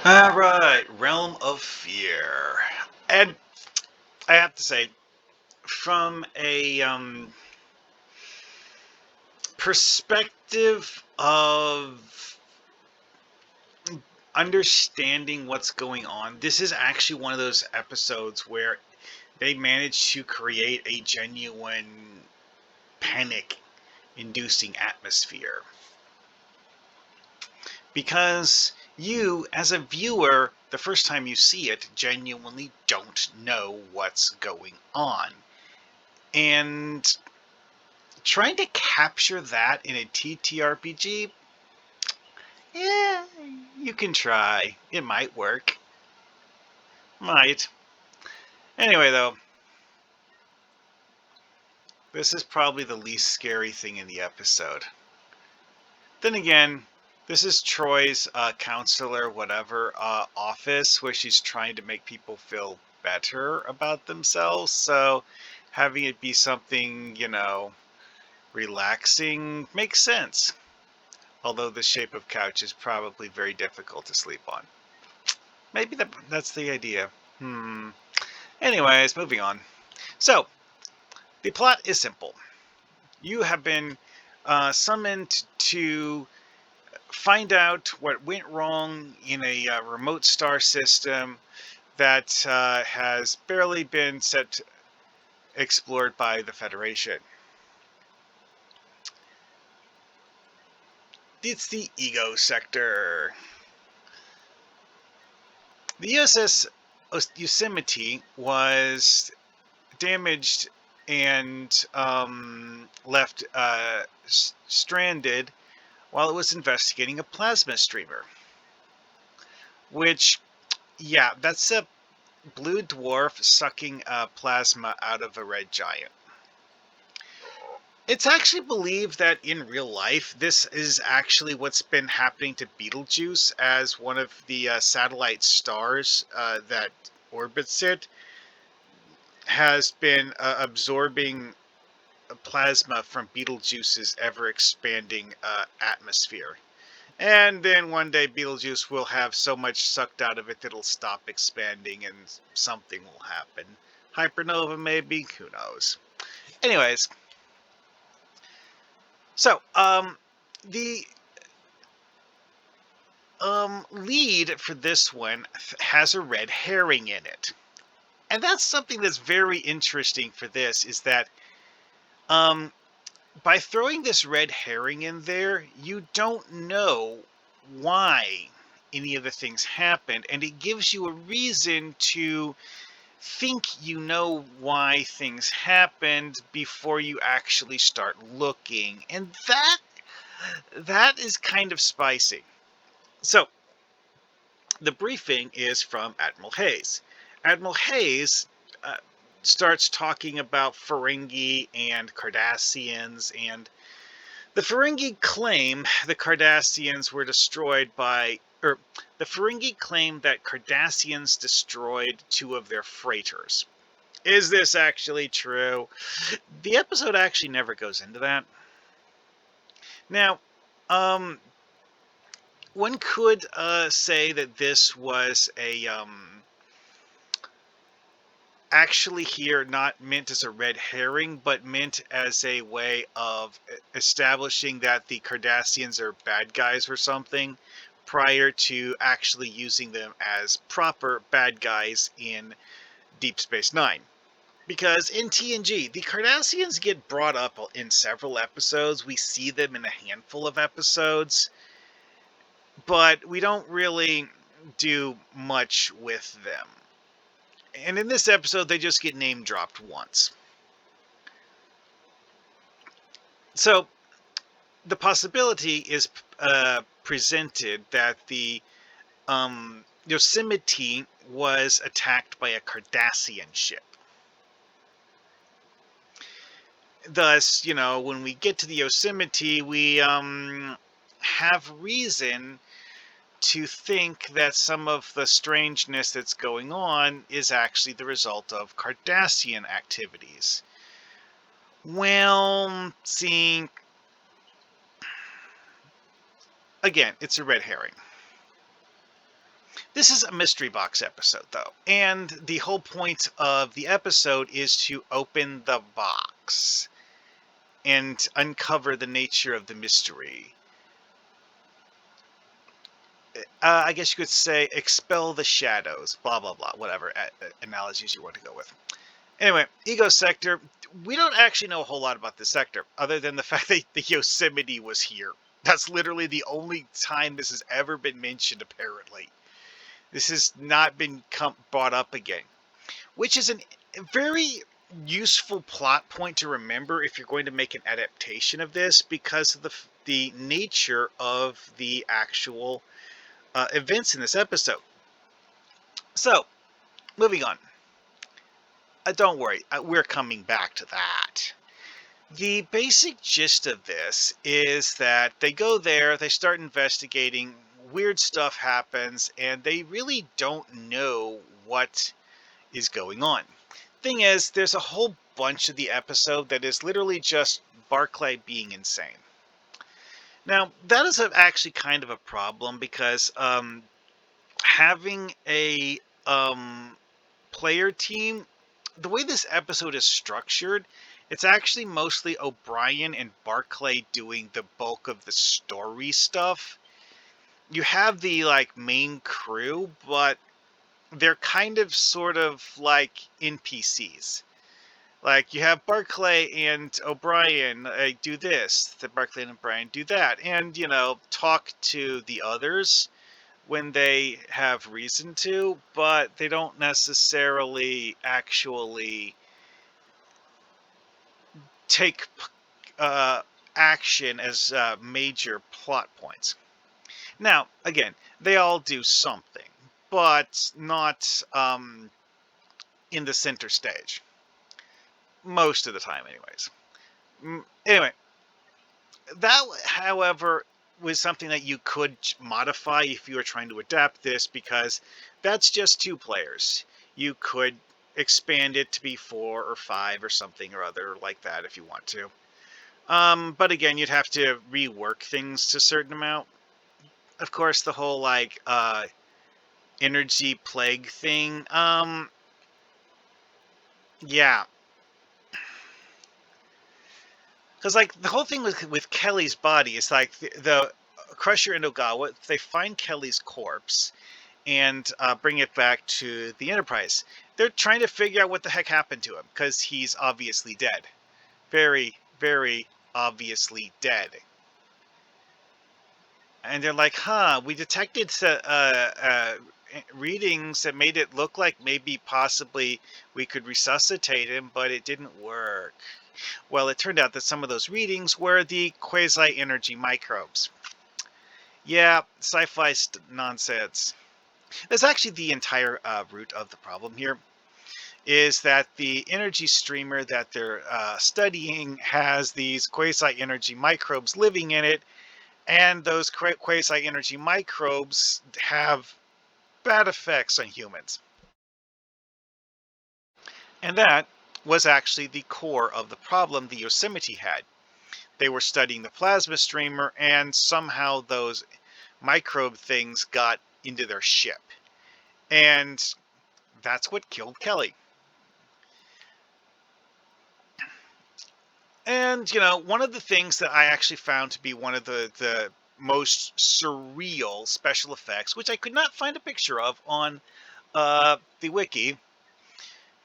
All right, Realm of Fear. And I have to say, from a perspective of understanding what's going on, this is actually one of those episodes where they managed to create a genuine panic inducing atmosphere. Because you, as a viewer, the first time you see it, genuinely don't know what's going on. And trying to capture that in a TTRPG, yeah, you can try. It might work. Might. Anyway, though, this is probably the least scary thing in the episode. Then again, this is Troy's counselor, whatever, office where she's trying to make people feel better about themselves. So having it be something, relaxing makes sense. Although the shape of couch is probably very difficult to sleep on. Maybe that's the idea. Anyways, moving on. So, the plot is simple. You have been summoned to find out what went wrong in a remote star system that has barely been explored by the Federation. It's the Ego Sector. The USS Yosemite was damaged and left stranded while it was investigating a plasma streamer. Which, yeah, that's a blue dwarf sucking plasma out of a red giant. It's actually believed that in real life, this is actually what's been happening to Betelgeuse as one of the satellite stars that orbits it has been absorbing plasma from Betelgeuse's ever-expanding atmosphere. And then one day Betelgeuse will have so much sucked out of it that it'll stop expanding and something will happen. Hypernova maybe? Who knows? Anyways, so the lead for this one has a red herring in it. And that's something that's very interesting for this, is that by throwing this red herring in there, you don't know why any of the things happened, and it gives you a reason to think you know why things happened before you actually start looking, and that is kind of spicy. So the briefing is from Admiral Hayes. Admiral Hayes starts talking about Ferengi and Cardassians, and the Ferengi claim the Cardassians were destroyed by, or the Ferengi claim that Cardassians destroyed two of their freighters. Is this actually true? The episode actually never goes into that. Now, one could say that this was a actually here not meant as a red herring, but meant as a way of establishing that the Cardassians are bad guys or something, prior to actually using them as proper bad guys in Deep Space Nine. Because in TNG, the Cardassians get brought up in several episodes. We see them in a handful of episodes, but we don't really do much with them. And in this episode, they just get name dropped once. So the possibility is presented that the Yosemite was attacked by a Cardassian ship. Thus, when we get to the Yosemite, we have reason to think that some of the strangeness that's going on is actually the result of Cardassian activities. Well, see, again, it's a red herring. This is a mystery box episode, though, and the whole point of the episode is to open the box and uncover the nature of the mystery. I guess you could say expel the shadows, blah, blah, blah, whatever analogies you want to go with. Anyway, Ego Sector, we don't actually know a whole lot about this sector, other than the fact that the Yosemite was here. That's literally the only time this has ever been mentioned, apparently. This has not been brought up again, which is a very useful plot point to remember if you're going to make an adaptation of this, because of the nature of the actual events in this episode. So, moving on. Don't worry, we're coming back to that. The basic gist of this is that they go there, they start investigating, weird stuff happens, and they really don't know what is going on. Thing is, there's a whole bunch of the episode that is literally just Barclay being insane. Now, that is actually kind of a problem, because having a player team, the way this episode is structured, it's actually mostly O'Brien and Barclay doing the bulk of the story stuff. You have the main crew, but they're kind of sort of like NPCs. Like, you have Barclay and O'Brien do this, the Barclay and O'Brien do that, and talk to the others when they have reason to, but they don't necessarily actually take action as major plot points. Now, again, they all do something, but not in the center stage. Most of the time, anyways. Anyway, that, however, was something that you could modify if you were trying to adapt this, because that's just 2 players. You could expand it to be 4 or 5 or something or other like that if you want to. But again, you'd have to rework things to a certain amount. Of course, the whole energy plague thing. Yeah. Because the whole thing with Kelly's body is the Crusher and Ogawa, they find Kelly's corpse and bring it back to the Enterprise. They're trying to figure out what the heck happened to him, because he's obviously dead. Very, very obviously dead. And they're like, we detected readings that made it look like maybe possibly we could resuscitate him, but it didn't work. Well, it turned out that some of those readings were the quasi-energy microbes. Yeah, sci-fi nonsense. That's actually the entire root of the problem here, is that the energy streamer that they're studying has these quasi-energy microbes living in it, and those quasi-energy microbes have bad effects on humans. And that was actually the core of the problem the Yosemite had. They were studying the plasma streamer, and somehow those microbe things got into their ship. And that's what killed Kelly. And, one of the things that I actually found to be one of the most surreal special effects, which I could not find a picture of on the wiki,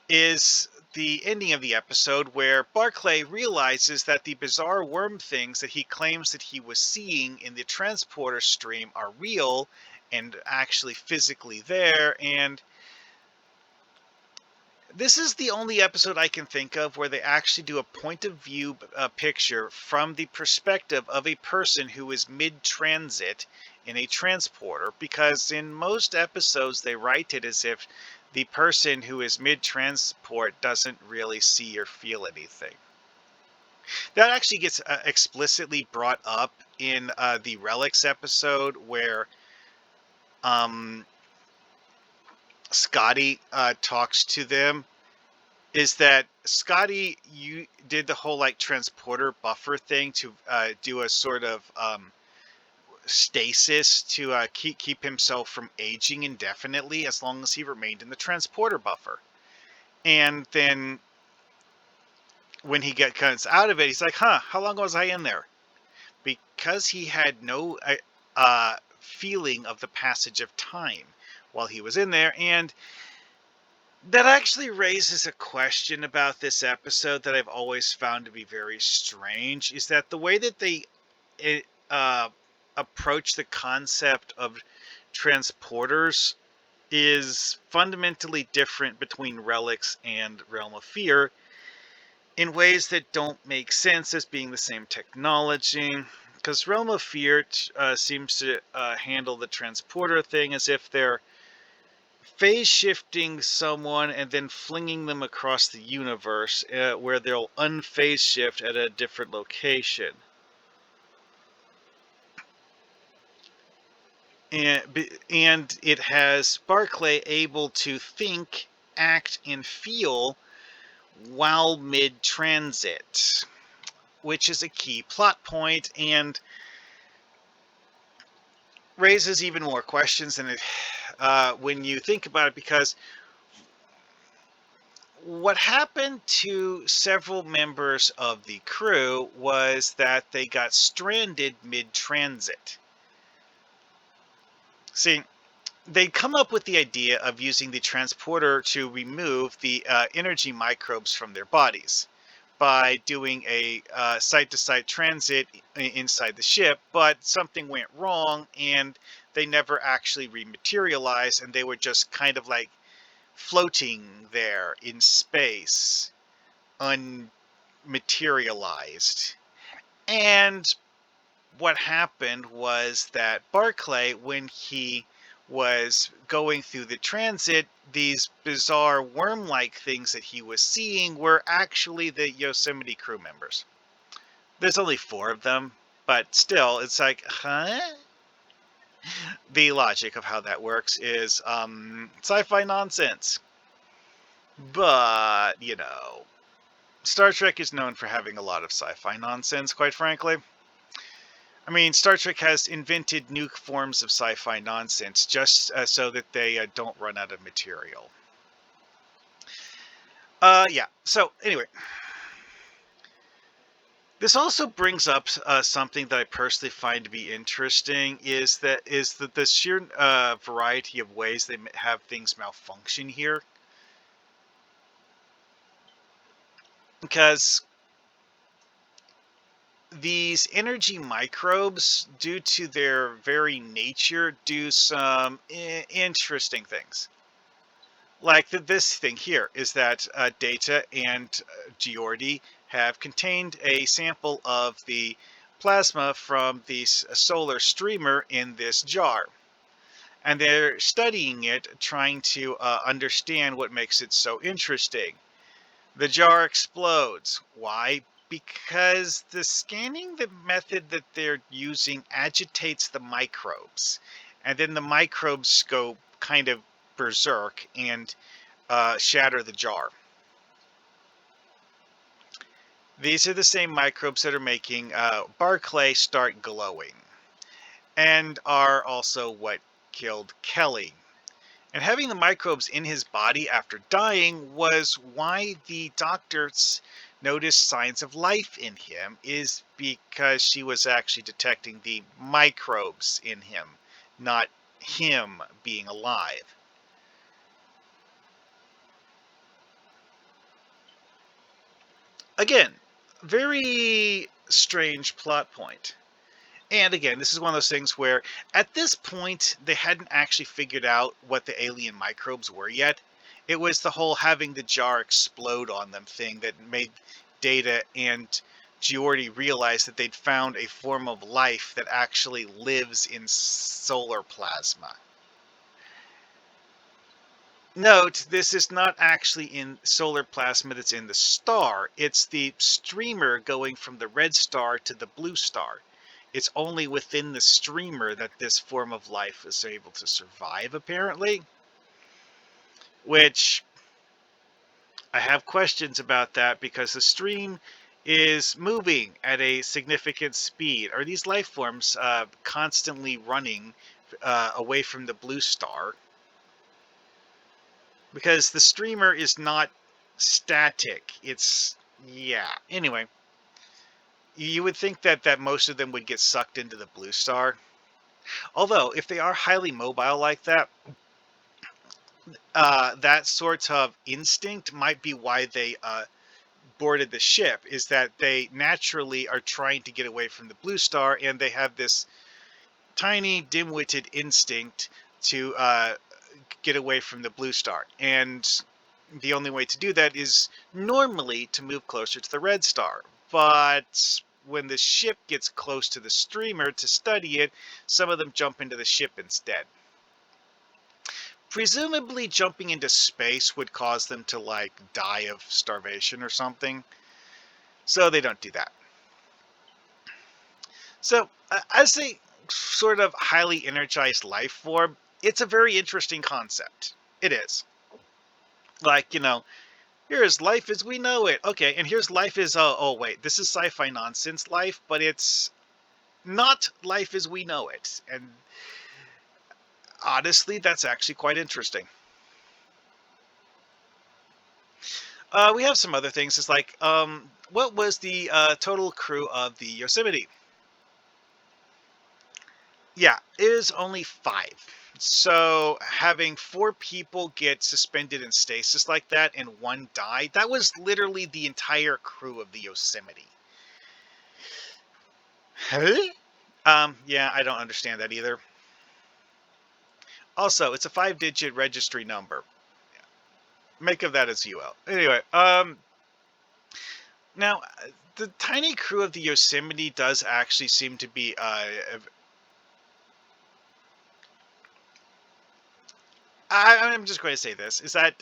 is the ending of the episode, where Barclay realizes that the bizarre worm things that he claims that he was seeing in the transporter stream are real and actually physically there. And this is the only episode I can think of where they actually do a point of view picture from the perspective of a person who is mid-transit in a transporter, because in most episodes they write it as if the person who is mid-transport doesn't really see or feel anything. That actually gets explicitly brought up in the Relics episode, where Scotty talks to them. Is that Scotty, you did the whole transporter buffer thing to do a sort of stasis to keep himself from aging indefinitely as long as he remained in the transporter buffer. And then when he comes out of it, he's like, huh, how long was I in there? Because he had no feeling of the passage of time while he was in there. And that actually raises a question about this episode that I've always found to be very strange, is that the way that they uh, approach the concept of transporters is fundamentally different between Relics and Realm of Fear in ways that don't make sense as being the same technology. Because Realm of Fear seems to handle the transporter thing as if they're phase shifting someone and then flinging them across the universe, where they'll unphase shift at a different location. And it has Barclay able to think, act, and feel while mid-transit, which is a key plot point and raises even more questions than it when you think about it, because what happened to several members of the crew was that they got stranded mid-transit. See, they'd come up with the idea of using the transporter to remove the energy microbes from their bodies by doing a site-to-site transit inside the ship, but something went wrong and they never actually rematerialized, and they were just kind of like floating there in space, unmaterialized. And what happened was that Barclay, when he was going through the transit, these bizarre worm-like things that he was seeing were actually the Yosemite crew members. There's only 4 of them, but still, it's like, huh? The logic of how that works is sci-fi nonsense. But, Star Trek is known for having a lot of sci-fi nonsense, quite frankly. I mean, Star Trek has invented new forms of sci-fi nonsense just so that they don't run out of material. Yeah, so anyway. This also brings up something that I personally find to be interesting, is that the sheer variety of ways they have things malfunction here. Because these energy microbes, due to their very nature, do some interesting things. Like this thing here is that Data and Geordi have contained a sample of the plasma from the solar streamer in this jar. And they're studying it, trying to understand what makes it so interesting. The jar explodes. Why? Because the scanning the method that they're using agitates the microbes. And then the microbes go kind of berserk and shatter the jar. These are the same microbes that are making Barclay start glowing, and are also what killed Kelly. And having the microbes in his body after dying was why the doctors noticed signs of life in him, is because she was actually detecting the microbes in him, not him being alive. Again, very strange plot point. And again, this is one of those things where at this point they hadn't actually figured out what the alien microbes were yet. It was the whole having the jar explode on them thing that made Data and Geordi realize that they'd found a form of life that actually lives in solar plasma. Note, this is not actually in solar plasma that's in the star. It's the streamer going from the red star to the blue star. It's only within the streamer that this form of life is able to survive, apparently. Which, I have questions about that, because the stream is moving at a significant speed? Are these life forms constantly running away from the blue star? Because the streamer is not static. It's, yeah. Anyway, you would think that most of them would get sucked into the blue star. Although, if they are highly mobile like that, that sort of instinct might be why they boarded the ship, is that they naturally are trying to get away from the blue star, and they have this tiny dim-witted instinct to get away from the blue star. And the only way to do that is normally to move closer to the red star. But when the ship gets close to the streamer to study it, some of them jump into the ship instead. Presumably jumping into space would cause them to like die of starvation or something. So they don't do that. So as a sort of highly energized life form, it's a very interesting concept. It is. Like, here's life as we know it. Okay, and here's life as, oh wait, this is sci-fi nonsense life, but it's not life as we know it. And honestly, that's actually quite interesting. We have some other things. It's like, what was the total crew of the Yosemite? Yeah, it is only 5. So having 4 people get suspended in stasis like that and 1 die, that was literally the entire crew of the Yosemite. Huh? Yeah, I don't understand that either. Also, it's a 5-digit registry number. Make of that as you will. Anyway, now the tiny crew of the Yosemite does actually seem to be I'm just going to say this, is that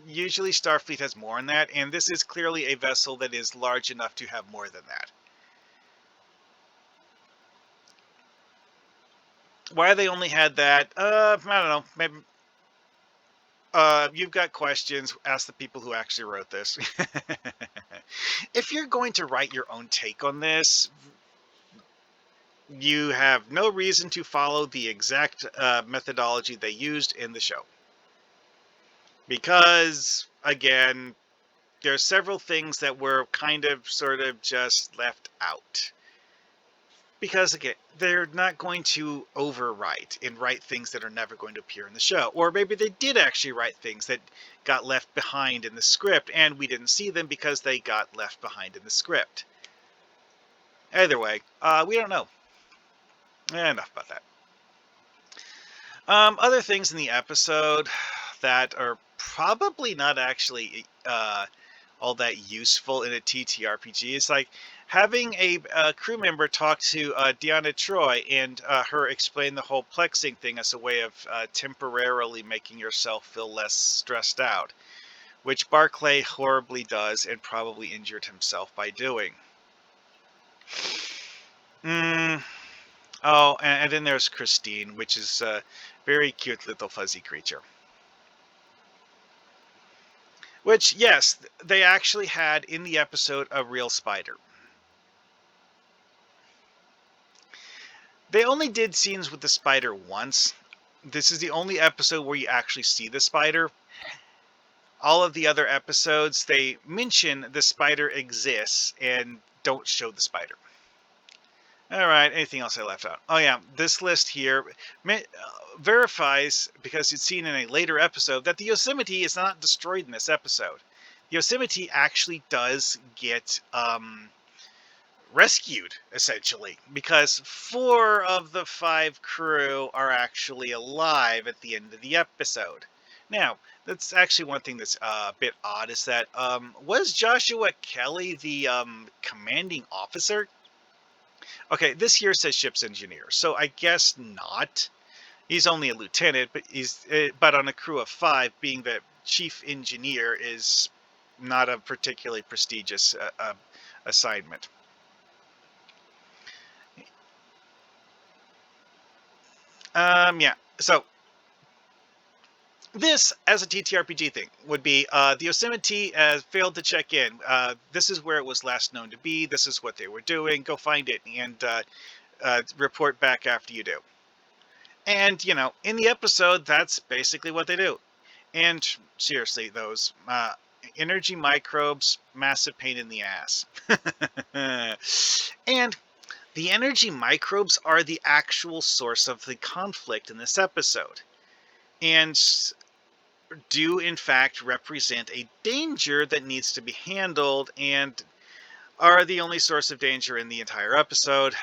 usually Starfleet has more than that, and this is clearly a vessel that is large enough to have more than that. Why they only had that, I don't know, maybe you've got questions, ask the people who actually wrote this. If you're going to write your own take on this, you have no reason to follow the exact methodology they used in the show. Because, again, there are several things that were kind of sort of just left out. Because, again, they're not going to overwrite and write things that are never going to appear in the show. Or maybe they did actually write things that got left behind in the script, and we didn't see them because they got left behind in the script. Either way, we don't know. Enough about that. Other things in the episode that are probably not actually all that useful in a TTRPG is like having a crew member talk to Deanna Troi and her explain the whole plexing thing as a way of temporarily making yourself feel less stressed out, which Barclay horribly does and probably injured himself by doing. Oh, and then there's Christine, which is a very cute little fuzzy creature. Which, yes, they actually had in the episode a real spider. They only did scenes with the spider once. This is the only episode where you actually see the spider. All of the other episodes, they mention the spider exists and don't show the spider. All right, anything else I left out? Oh yeah, this list here verifies, because it's seen in a later episode, that the Yosemite is not destroyed in this episode. The Yosemite actually does get rescued, essentially, because 4 of the 5 crew are actually alive at the end of the episode. Now, that's actually one thing that's a bit odd, is that was Joshua Kelly the commanding officer? Okay, this here says ship's engineer, so I guess not. He's only a lieutenant, but on a crew of 5, being the chief engineer is not a particularly prestigious assignment. Yeah. So This, as a TTRPG thing, would be the Yosemite failed to check in. This is where it was last known to be. This is what they were doing. Go find it and report back after you do. And, in the episode, that's basically what they do. And seriously, those energy microbes, massive pain in the ass. And the energy microbes are the actual source of the conflict in this episode. And do in fact represent a danger that needs to be handled and are the only source of danger in the entire episode.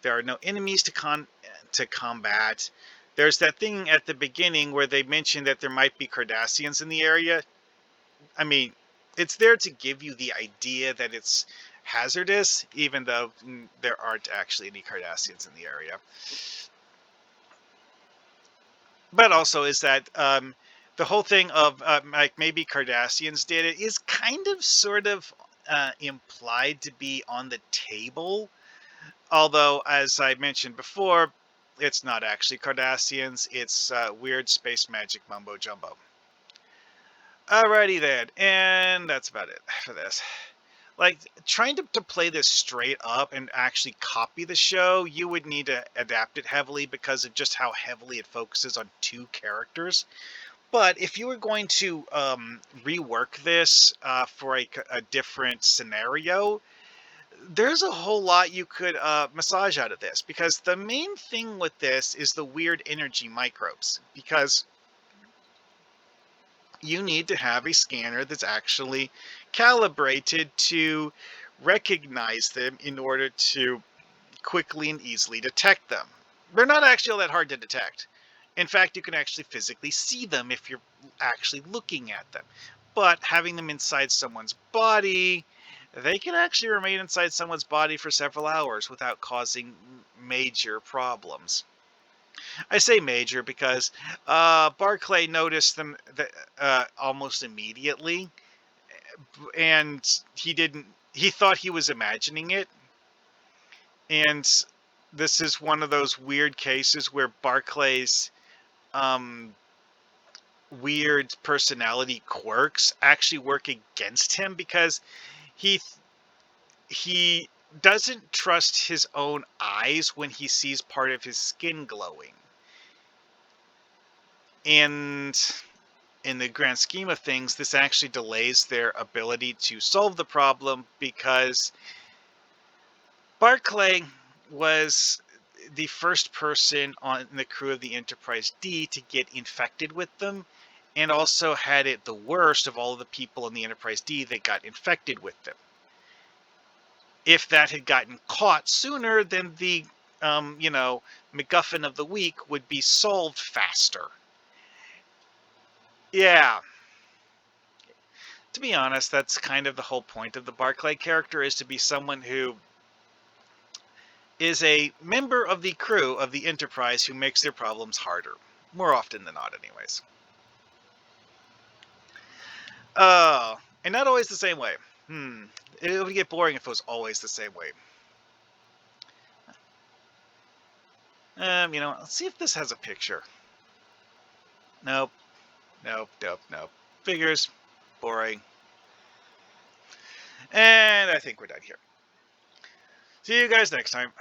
There are no enemies to combat. There's that thing at the beginning where they mentioned that there might be Cardassians in the area. I mean, it's there to give you the idea that it's hazardous, even though there aren't actually any Cardassians in the area. But also is that the whole thing of like maybe Cardassians did it is kind of sort of implied to be on the table. Although, as I mentioned before, it's not actually Cardassians. It's weird space magic mumbo jumbo. Alrighty then, and that's about it for this. Like, trying to play this straight up and actually copy the show, you would need to adapt it heavily because of just how heavily it focuses on two characters. But if you were going to rework this for a different scenario, there's a whole lot you could massage out of this, because the main thing with this is the weird energy microbes, because you need to have a scanner that's actually calibrated to recognize them in order to quickly and easily detect them. They're not actually all that hard to detect. In fact, you can actually physically see them if you're actually looking at them. But having them inside someone's body, they can actually remain inside someone's body for several hours without causing major problems. I say major because Barclay noticed them almost immediately, and he thought he was imagining it. And this is one of those weird cases where Barclay's weird personality quirks actually work against him, because he doesn't trust his own eyes when he sees part of his skin glowing. And in the grand scheme of things, this actually delays their ability to solve the problem, because Barclay was the first person on the crew of the Enterprise D to get infected with them, and also had it the worst of all of the people in the Enterprise D that got infected with them. If that had gotten caught sooner, then the MacGuffin of the week would be solved faster. Yeah. To be honest, that's kind of the whole point of the Barclay character, is to be someone who is a member of the crew of the Enterprise who makes their problems harder. More often than not, anyways. And not always the same way. It would get boring if it was always the same way. Let's see if this has a picture. Nope. Figures. Boring. And I think we're done here. See you guys next time.